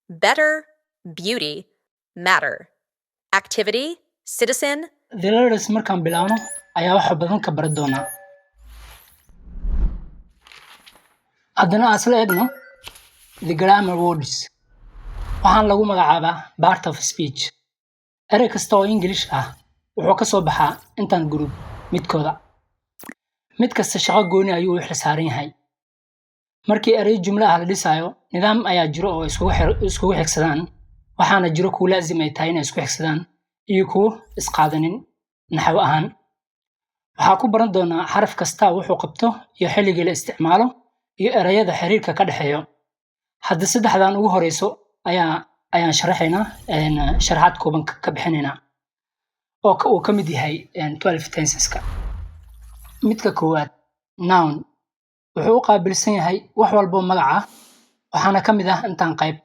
better, beauty, matter, activity, citizen. The letters markaan bilaawno ayaa wax badan ka baran doonaa. Haddana aan isla eegno the grammar words. Waxaan lagu magacaabaa part of speech. Erey kasta oo English ah wuxuu ka soo baxaa intaan group midkooda. Mid kasta shaqo gooni ayuu u xilsaaran yahay. Markii erey jumla ah la dhisayo, nidaam ayaa jiro oo iskugu xigsadaan. Waxaana jiro kuwa laazim ay tahay inay isku xigsadaan iyo kuwa isqaadanin naxwo ahaan. Waxaa ku baran doonaa xaraf kasta wuxuu qabto iyo xilliga la isticmaalo iyo erayada xiriirka ka dhaxeeyo. Hadda saddexdan ugu horeyso ayaan sharaxaynaa sharaxaad kooban ka bixinaynaa oo uu ka mid yahay 12 tenseska. Midka koowaad noun wuxuu u qaabilsan yahay wax walba magac ah waxaana ka mid ah intaan qayb